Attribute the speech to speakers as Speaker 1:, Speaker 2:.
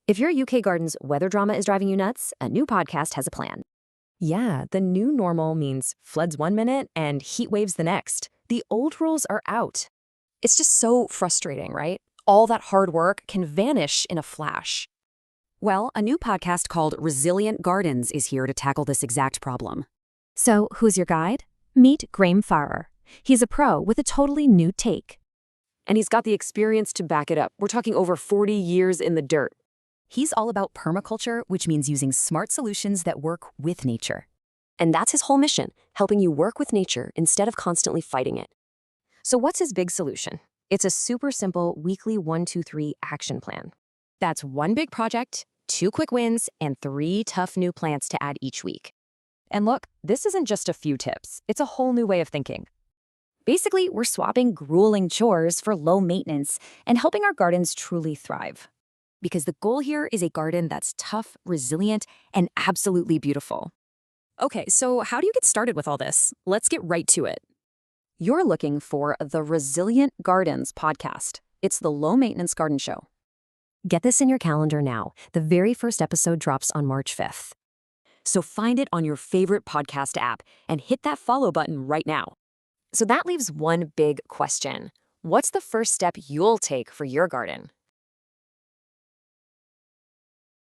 Speaker 1: If your UK garden's weather drama is driving you nuts, a new podcast has a plan.
Speaker 2: Yeah, the new normal means floods one minute and heat waves the next. The old rules are out.
Speaker 3: It's just so frustrating, right? All that hard work can vanish in a flash.
Speaker 4: Well, a new podcast called Resilient Gardens is here to tackle this exact problem.
Speaker 5: So, who's your guide? Meet Graham Farrer. He's a pro with a totally new take.
Speaker 1: And he's got the experience to back it up. We're talking over 40 years in the dirt.
Speaker 4: He's all about permaculture, which means using smart solutions that work with nature.
Speaker 1: And that's his whole mission, helping you work with nature instead of constantly fighting it. So what's his big solution? It's a super simple weekly 1-2-3 action plan. That's one big project, 2 quick wins, and 3 tough new plants to add each week.
Speaker 3: And look, this isn't just a few tips. It's a whole new way of thinking.
Speaker 5: Basically, we're swapping grueling chores for low maintenance and helping our gardens truly thrive.
Speaker 4: Because the goal here is a garden that's tough, resilient, and absolutely beautiful.
Speaker 3: Okay, so how do you get started with all this? Let's get right to it.
Speaker 4: You're looking for the Resilient Gardens podcast. It's the low-maintenance garden show.
Speaker 1: Get this in your calendar now. The very first episode drops on March 5th. So find it on your favorite podcast app and hit that follow button right now. So that leaves one big question. What's the first step you'll take for your garden?